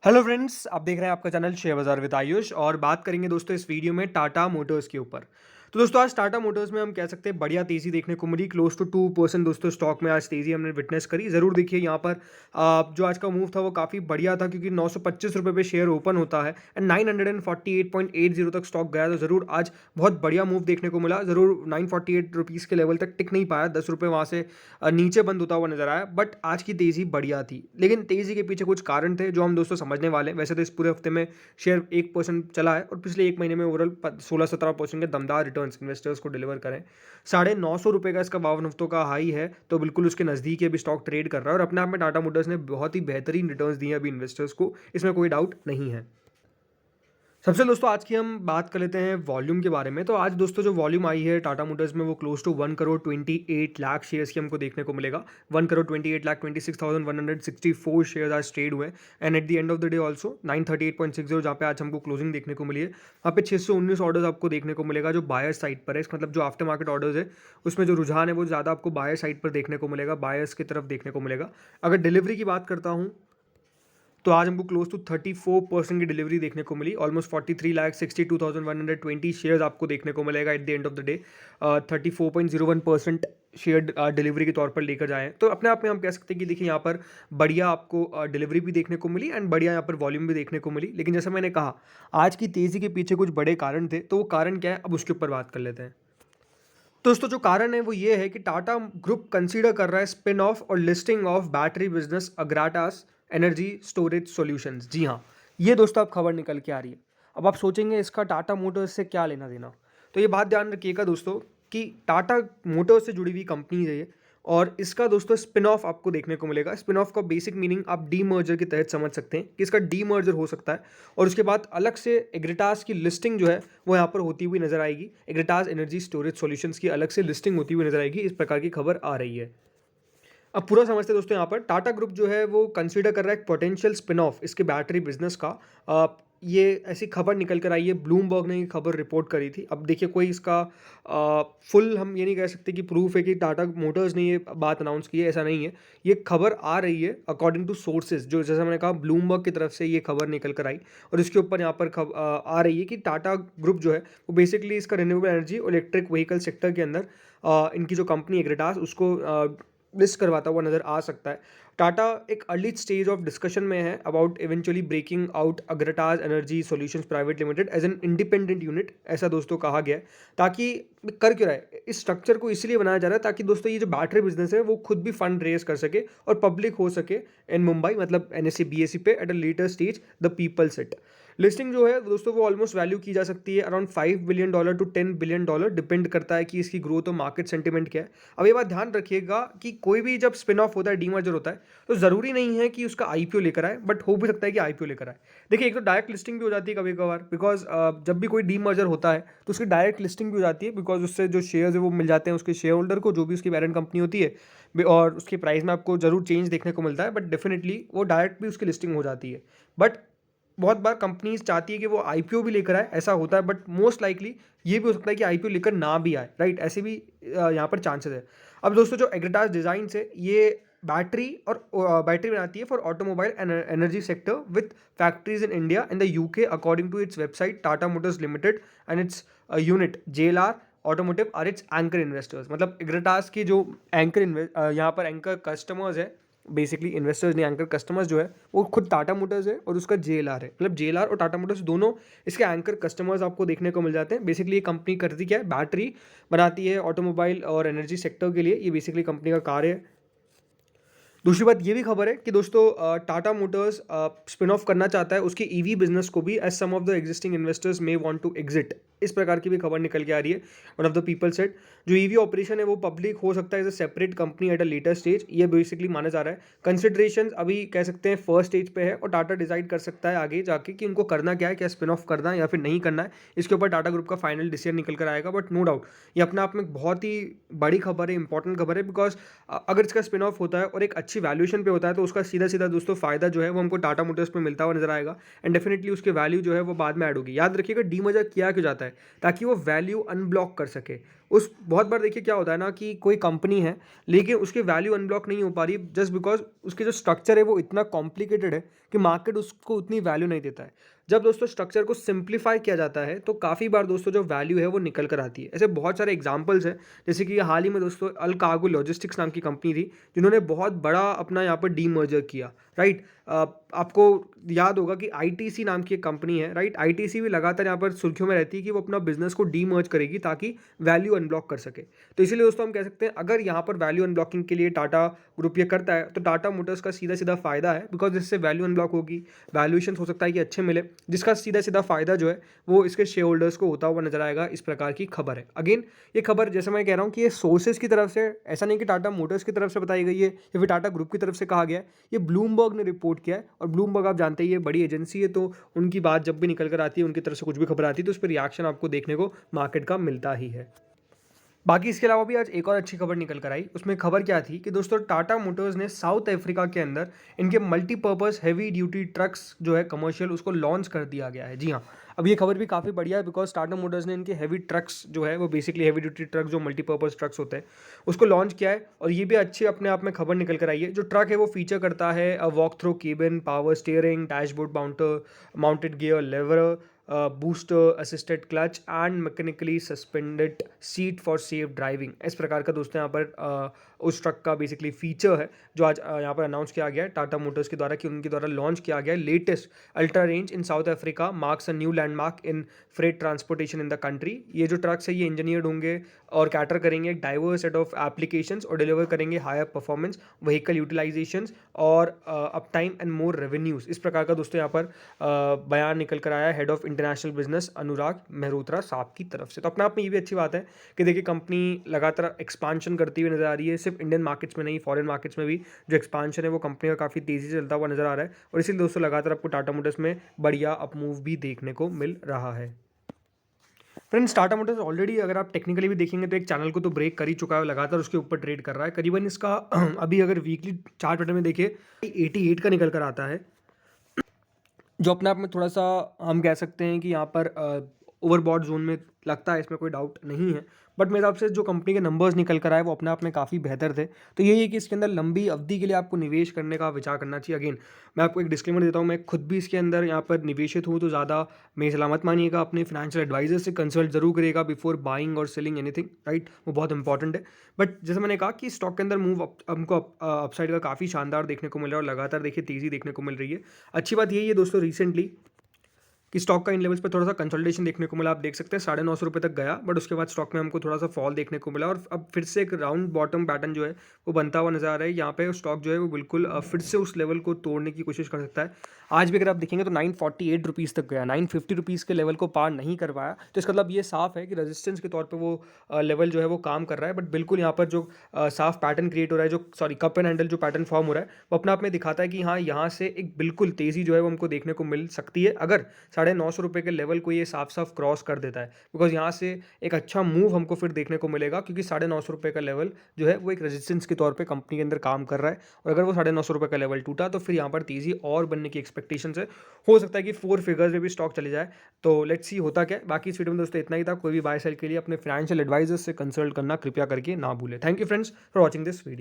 Hello friends, आप देख रहे हैं आपका चैनल शेयर बाजार विद आयुष और बात करेंगे दोस्तों इस वीडियो में टाटा मोटर्स के ऊपर। तो दोस्तों आज टाटा मोटर्स में हम कह सकते हैं बढ़िया तेजी देखने को मिली। क्लोज टू 2% दोस्तों स्टॉक में आज तेजी हमने विटनेस करी। ज़रूर देखिए यहाँ पर जो आज का मूव था वो काफ़ी बढ़िया था क्योंकि 925 रुपये पे शेयर ओपन होता है एंड 948.80 तक स्टॉक गया। तो ज़रूर आज बहुत बढ़िया मूव देखने को मिला। ज़रूर 948 रुपीज़ के लेवल तक टिक नहीं पाया, 10 रुपये वहाँ से नीचे बंद होता हुआ नजर आया। बट आज की तेज़ी बढ़िया थी, लेकिन तेज़ी के पीछे कुछ कारण थे जो हम दोस्तों समझने वाले हैं। वैसे तो इस पूरे हफ्ते में शेयर 1% चला है और पिछले एक महीने में ओवरऑल 16-17% के दमदार रिटर्न्स इन्वेस्टर्स को डिलीवर करें। 950 रुपये का इसका 52 हफ्तों का हाई है, तो बिल्कुल उसके नज़दीक ये भी स्टॉक ट्रेड कर रहा है और अपने आप में टाटा मोटर्स ने बहुत ही बेहतरीन रिटर्न्स दिए अभी इन्वेस्टर्स को, इसमें कोई डाउट नहीं है। सबसे पहले दोस्तों आज की हम बात कर लेते हैं वॉल्यूम के बारे में। तो आज दोस्तों जो वॉल्यूम आई है टाटा मोटर्स में वो क्लोज टू 1,28,00,000 शेयर्स की हमको देखने को मिलेगा। 1,28,26,164 शेयर्स आज ट्रेड हुए and at the end of the day also 938.60 जहाँ पे आज हमको क्लोजिंग देखने को मिली है, वहाँ पे 619 ऑर्डर्स आपको देखने को मिलेगा जो बायर साइड पर है। इसका मतलब जो आफ्टर मार्केट ऑर्डर्स है उसमें जो रुझान है वो ज़्यादा आपको बायर साइड पर देखने को मिलेगा, बायर्स की तरफ देखने को मिलेगा। अगर डिलीवरी की बात करता हूँ तो आज हमको क्लोज टू 34% की डिलीवरी देखने को मिली। ऑलमोस्ट 43,62,120 शेयर्स आपको देखने को मिलेगा at the end of the day. 34.01% share delivery के तौर पर लेकर जाएं तो अपने आप में हम कह सकते हैं कि देखिए यहाँ पर बढ़िया आपको डिलीवरी भी देखने को मिली एंड बढ़िया यहाँ पर वॉल्यूम भी देखने को मिली। लेकिन जैसा मैंने कहा आज की तेज़ी के पीछे कुछ बड़े कारण थे, तो वो कारण क्या है अब उसके ऊपर बात कर लेते हैं। दोस्तों जो कारण है वो ये है कि टाटा ग्रुप कंसीडर कर रहा है स्पिन ऑफ और listing of battery business Agratas energy storage solutions. जी हाँ, ये दोस्तों अब खबर निकल के आ रही है। अब आप सोचेंगे इसका टाटा मोटर्स से क्या लेना देना, तो ये बात ध्यान रखिएगा दोस्तों कि टाटा मोटर्स से जुड़ी हुई कंपनी है ये और इसका दोस्तों स्पिन ऑफ आपको देखने को मिलेगा। स्पिन ऑफ का बेसिक मीनिंग आप डी मर्जर के तहत समझ सकते हैं कि इसका डी मर्जर हो सकता है और उसके बाद अलग से एग्रेटास की लिस्टिंग जो है वो यहाँ पर होती हुई नजर आएगी। एग्रेटास एनर्जी स्टोरेज सॉल्यूशंस की अलग से लिस्टिंग होती हुई नजर आएगी, इस प्रकार की खबर आ रही है। अब पूरा समझते हैं दोस्तों। यहाँ पर टाटा ग्रुप जो है वो कंसीडर कर रहा है एक पोटेंशियल स्पिन ऑफ इसके बैटरी बिजनेस का। ये ऐसी खबर निकल कर आई है, ब्लूमबर्ग ने ये खबर रिपोर्ट करी थी। अब देखिए कोई इसका फुल हम ये नहीं कह सकते कि प्रूफ है कि टाटा मोटर्स ने ये बात अनाउंस की है, ऐसा नहीं है। ये खबर आ रही है अकॉर्डिंग टू सोर्सेज, जो जैसा मैंने कहा ब्लूमबर्ग की तरफ से ये खबर निकल कर आई और इसके ऊपर यहाँ पर आ रही है कि टाटा ग्रुप जो है वो बेसिकली इसका रिन्यूएबल एनर्जी और इलेक्ट्रिक व्हीकल सेक्टर के अंदर इनकी जो कंपनी एग्रेटास उसको लिस्ट करवाता हुआ नजर आ सकता है। टाटा एक अर्ली स्टेज ऑफ डिस्कशन में है about eventually breaking out Agratas energy solutions private limited as an independent unit, ऐसा दोस्तों कहा गया है। ताकि कर क्यों रहा है इस स्ट्रक्चर को, इसलिए बनाया जा रहा है ताकि दोस्तों ये जो बैटरी बिजनेस है वो खुद भी फंड रेज कर सके और पब्लिक हो सके इन मुंबई, मतलब एनएससी बीएससी पे eight a later stage the people set. Listing जो है दोस्तों वो ऑलमोस्ट वैल्यू की जा सकती है around $5 billion to $10 billion, depend करता है कि इसकी ग्रोथ और मार्केट सेंटिमेंट क्या है। अब ये बात ध्यान रखिएगा कि कोई भी जब स्पिन ऑफ होता है, डीमर्जर होता है, तो ज़रूरी नहीं है कि उसका आईपीओ लेकर आए, बट हो भी सकता है कि आईपीओ लेकर आए। देखिए एक तो डायरेक्ट लिस्टिंग भी हो जाती है कभी कभार, बिकॉज जब भी कोई डीमर्जर होता है तो उसकी डायरेक्ट लिस्टिंग भी हो जाती है, बिकॉज उससे जो शेयर्स है वो मिल जाते हैं उसके शेयर होल्डर को, जो भी उसकी पेरेंट कंपनी होती है, और उसके प्राइस में आपको जरूर चेंज देखने को मिलता है, बट डेफिनेटली वो डायरेक्ट भी उसकी लिस्टिंग हो जाती है। बट बहुत बार कंपनीज चाहती है कि वो आईपीओ भी लेकर आए, ऐसा होता है, बट मोस्ट लाइकली ये भी हो सकता है कि आईपीओ लेकर ना भी आए, राइट? ऐसे भी यहाँ पर चांसेस है। अब दोस्तों जो एग्रेटास डिजाइन है ये बैटरी और बैटरी बनाती है for automobile and energy sector with factories in India and the UK according to its website Tata motors limited and its unit JLR automotive are its anchor investors. मतलब एग्रेटास की जो एंकर यहाँ पर एंकर कस्टमर्स है, basically investors नहीं, anchor customers जो है वो खुद टाटा मोटर्स है और उसका जेएलआर है। मतलब जेएलआर और टाटा मोटर्स दोनों इसके एंकर कस्टमर्स आपको देखने को मिल जाते हैं। बेसिकली ये कंपनी करती क्या है, बैटरी बनाती है ऑटोमोबाइल और एनर्जी सेक्टर के लिए, ये बेसिकली कंपनी का कार्य है। दूसरी बात ये भी खबर है कि दोस्तों टाटा मोटर्स स्पिन ऑफ करना चाहता है उसकी ईवी बिजनेस को भी, as some of the existing investors may want to exit, इस प्रकार की भी खबर निकल के आ रही है। One of the people set जो ईवी ऑपरेशन है वो पब्लिक हो सकता है as a separate company at a later stage, ये बेसिकली माना जा रहा है। कंसिडरेशन अभी कह सकते हैं फर्स्ट स्टेज पे है और टाटा डिसाइड कर सकता है आगे जाके कि उनको करना क्या है, क्या स्पिन ऑफ करना है या फिर नहीं करना है। इसके ऊपर टाटा ग्रुप का फाइनल डिसीजन निकल कर आएगा। बट नो डाउट ये अपने आप में बहुत ही बड़ी खबर है, इंपॉर्टेंट खबर है, बिकॉज अगर इसका स्पिन ऑफ होता है और एक अच्छी वैल्यूएशन पे होता है तो उसका सीधा सीधा दोस्तों फायदा जो है वो हमको टाटा मोटर्स पे मिलता हुआ नजर आएगा एंड डेफिनेटली उसके वैल्यू जो है वो बाद में ऐड होगी। याद रखिएगा डीमर्जर किया क्यों जाता है, ताकि वो वैल्यू अनब्लॉक कर सके। उस बहुत बार देखिए क्या होता है ना कि कोई कंपनी है लेकिन उसकी वैल्यू अनब्लॉक नहीं हो पा रही जस्ट बिकॉज उसके जो स्ट्रक्चर है वो इतना कॉम्प्लिकेटेड है कि मार्केट उसको उतनी वैल्यू नहीं देता है। जब दोस्तों स्ट्रक्चर को सिंप्लीफाई किया जाता है तो काफ़ी बार दोस्तों जो वैल्यू है वो निकल कर आती है। ऐसे बहुत सारे एग्जांपल्स हैं, जैसे कि हाल ही में दोस्तों अल कार्गो लॉजिस्टिक्स नाम की कंपनी थी जिन्होंने बहुत बड़ा अपना यहाँ पर डीमर्जर किया, राइट। आपको याद होगा कि आईटीसी नाम की एक कंपनी है, राइट। आईटीसी भी लगातार यहाँ पर सुर्खियों में रहती है कि वो अपना बिजनेस को डीमर्ज करेगी ताकि वैल्यू अनब्लॉक कर सके। तो इसीलिए दोस्तों हम कह सकते हैं अगर यहाँ पर वैल्यू अनब्लॉकिंग के लिए टाटा ग्रुप ये करता है तो टाटा मोटर्स का सीधा सीधा फायदा है, बिकॉज इससे वैल्यू अनब्लॉक होगी, वैल्यूएशन हो सकता है कि अच्छे मिले, जिसका सीधा सीधा फायदा जो है वो इसके शेयर होल्डर्स को होता हुआ नजर आएगा। इस प्रकार की खबर है। अगेन ये खबर जैसे मैं कह रहा हूँ कि ये सोर्सेज की तरफ से, ऐसा नहीं कि टाटा मोटर्स की तरफ से बताई गई है या फिर टाटा ग्रुप की तरफ से कहा गया है, ये ब्लूमबर्ग ने रिपोर्ट किया है। और ब्लूमबर्ग आप जानते ही ये बड़ी एजेंसी है, तो उनकी बात जब भी निकल कर आती है, उनकी तरफ से कुछ भी खबर आती है तो उस पर रिएक्शन आपको देखने को मार्केट का मिलता ही है। बाकी इसके अलावा भी आज एक और अच्छी खबर निकल कर आई। उसमें खबर क्या थी कि दोस्तों टाटा मोटर्स ने साउथ अफ्रीका के अंदर इनके मल्टीपर्पज़ हैवी ड्यूटी ट्रक्स जो है कमर्शियल उसको लॉन्च कर दिया गया है। जी हाँ, अब ये खबर भी काफ़ी बढ़िया है बिकॉज टाटा मोटर्स ने इनके हैवी ट्रक्स जो है वो बेसिकली हैवी ड्यूटी ट्रक जो मल्टीपर्पज़ ट्रक्स होते हैं उसको लॉन्च किया है। और ये भी अच्छी अपने आप में खबर निकल कर आई है। जो ट्रक है वो फीचर करता है walk through cabin, power steering, dashboard mounted gear lever, booster assisted clutch and mechanically suspended seat for safe driving. इस प्रकार का दोस्तों यहाँ पर उस ट्रक का बेसिकली फीचर है जो आज यहाँ पर अनाउंस किया गया है टाटा मोटर्स के द्वारा कि उनके द्वारा लॉन्च किया गया है। Latest ultra range in south Africa marks a new landmark in freight transportation in the country. ये जो ट्रक्स है ये इंजीनियर्ड होंगे और कैटर करेंगे एक डाइवर्स सेट ऑफ एप्लीकेशंस और डिलीवर करेंगे हायर परफॉर्मेंस, व्हीकल यूटिलाइजेशन और up time and more revenues. इस प्रकार का दोस्तों यहाँ पर बयान निकल कर आया हेड ऑफ इंटरनेशनल बिजनेस अनुराग मेहरोत्रा साहब की तरफ से। तो अपने आप में ये भी अच्छी बात है कि देखिए कंपनी लगातार एक्सपांशन करती हुई नजर आ रही है, सिर्फ इंडियन मार्केट्स में नहीं फॉरेन मार्केट्स में भी जो एक्सपांशन है वो कंपनी का काफ़ी तेज़ी से चलता हुआ नजर आ रहा है। और इसीलिए दोस्तों लगातार आपको टाटा मोटर्स में बढ़िया अपमूव भी देखने को मिल रहा है। फ्रेंड्स टाटा मोटर्स ऑलरेडी अगर आप टेक्निकली भी देखेंगे तो एक चैनल को तो ब्रेक कर ही चुका है, लगातार उसके ऊपर ट्रेड कर रहा है। करीबन इसका अभी अगर वीकली चार्ट पैटर्न में देखिए 88 का निकल कर आता है, जो अपने आप में थोड़ा सा हम कह सकते हैं कि यहाँ पर ओवरबॉट जोन में लगता है, इसमें कोई डाउट नहीं है। बट मेरे हिसाब से जो कंपनी के नंबर्स निकल कर आए वो अपने आप में काफ़ी बेहतर थे। तो यही है कि इसके अंदर लंबी अवधि के लिए आपको निवेश करने का विचार करना चाहिए। अगेन मैं आपको एक डिस्क्लेमर देता हूँ, मैं खुद भी इसके अंदर यहाँ पर निवेशित हूँ, तो ज़्यादा मेरी सलाह मत मानिएगा। अपने फाइनेंशियल एडवाइजर से कंसल्ट जरूर करिएगा बिफोर बाइंग और सेलिंग एनीथिंग, राइट। वो बहुत इंपॉर्टेंट है। बट जैसे मैंने कहा कि स्टॉक के अंदर मूव हमको अपसाइड का काफ़ी शानदार देखने को मिल रहा है और लगातार देखिए तेज़ी देखने को मिल रही है। अच्छी बात यही है दोस्तों रिसेंटली कि स्टॉक का इन लेवल्स पे थोड़ा सा कंसोलिडेशन देखने को मिला। आप देख सकते हैं 950 रुपये तक गया, बट उसके बाद स्टॉक में हमको थोड़ा सा फॉल देखने को मिला और अब फिर से एक राउंड बॉटम पैटर्न जो है वो बनता हुआ नजर आ रहा है। यहाँ पे स्टॉक जो है वो बिल्कुल फिर से उस लेवल को तोड़ने की कोशिश कर सकता है। आज भी अगर आप देखेंगे तो 948 रुपीज़ तक गया, 950 रुपीज़ के लेवल को पार नहीं कर पाया। तो इसका मतलब ये साफ है कि रेजिस्टेंस के तौर पर वो लेवल जो है वो काम कर रहा है। बट बिल्कुल यहाँ पर जो साफ पैटर्न क्रिएट हो रहा है, जो सॉरी कप एंड हैंडल जो पैटर्न फॉर्म हो रहा है वो अपने आप में दिखाता है कि हाँ यहाँ से एक बिल्कुल तेज़ी जो है वो हमको देखने को मिल सकती है अगर 950 रुपये के लेवल को ये साफ साफ क्रॉस कर देता है। बिकॉज यहाँ से एक अच्छा मूव हमको फिर देखने को मिलेगा क्योंकि 950 रुपये का लेवल जो है वो एक रेजिस्टेंस के तौर पे कंपनी के अंदर काम कर रहा है। और अगर वो 950 रुपये का लेवल टूटा तो फिर यहाँ पर तेज़ी और बनने की एक्सपेक्टेशन है। हो सकता है कि 4 फिगर्स में भी स्टॉक चले जाए। तो लेट्स सी होता क्या। बाकी इस वीडियो में दोस्तों इतना ही था। कोई भी बाय सेल के लिए अपने फाइनेंशियल एडवाइजर से कंसल्ट करना कृपया करके ना भूलें। Thank you friends for watching this video.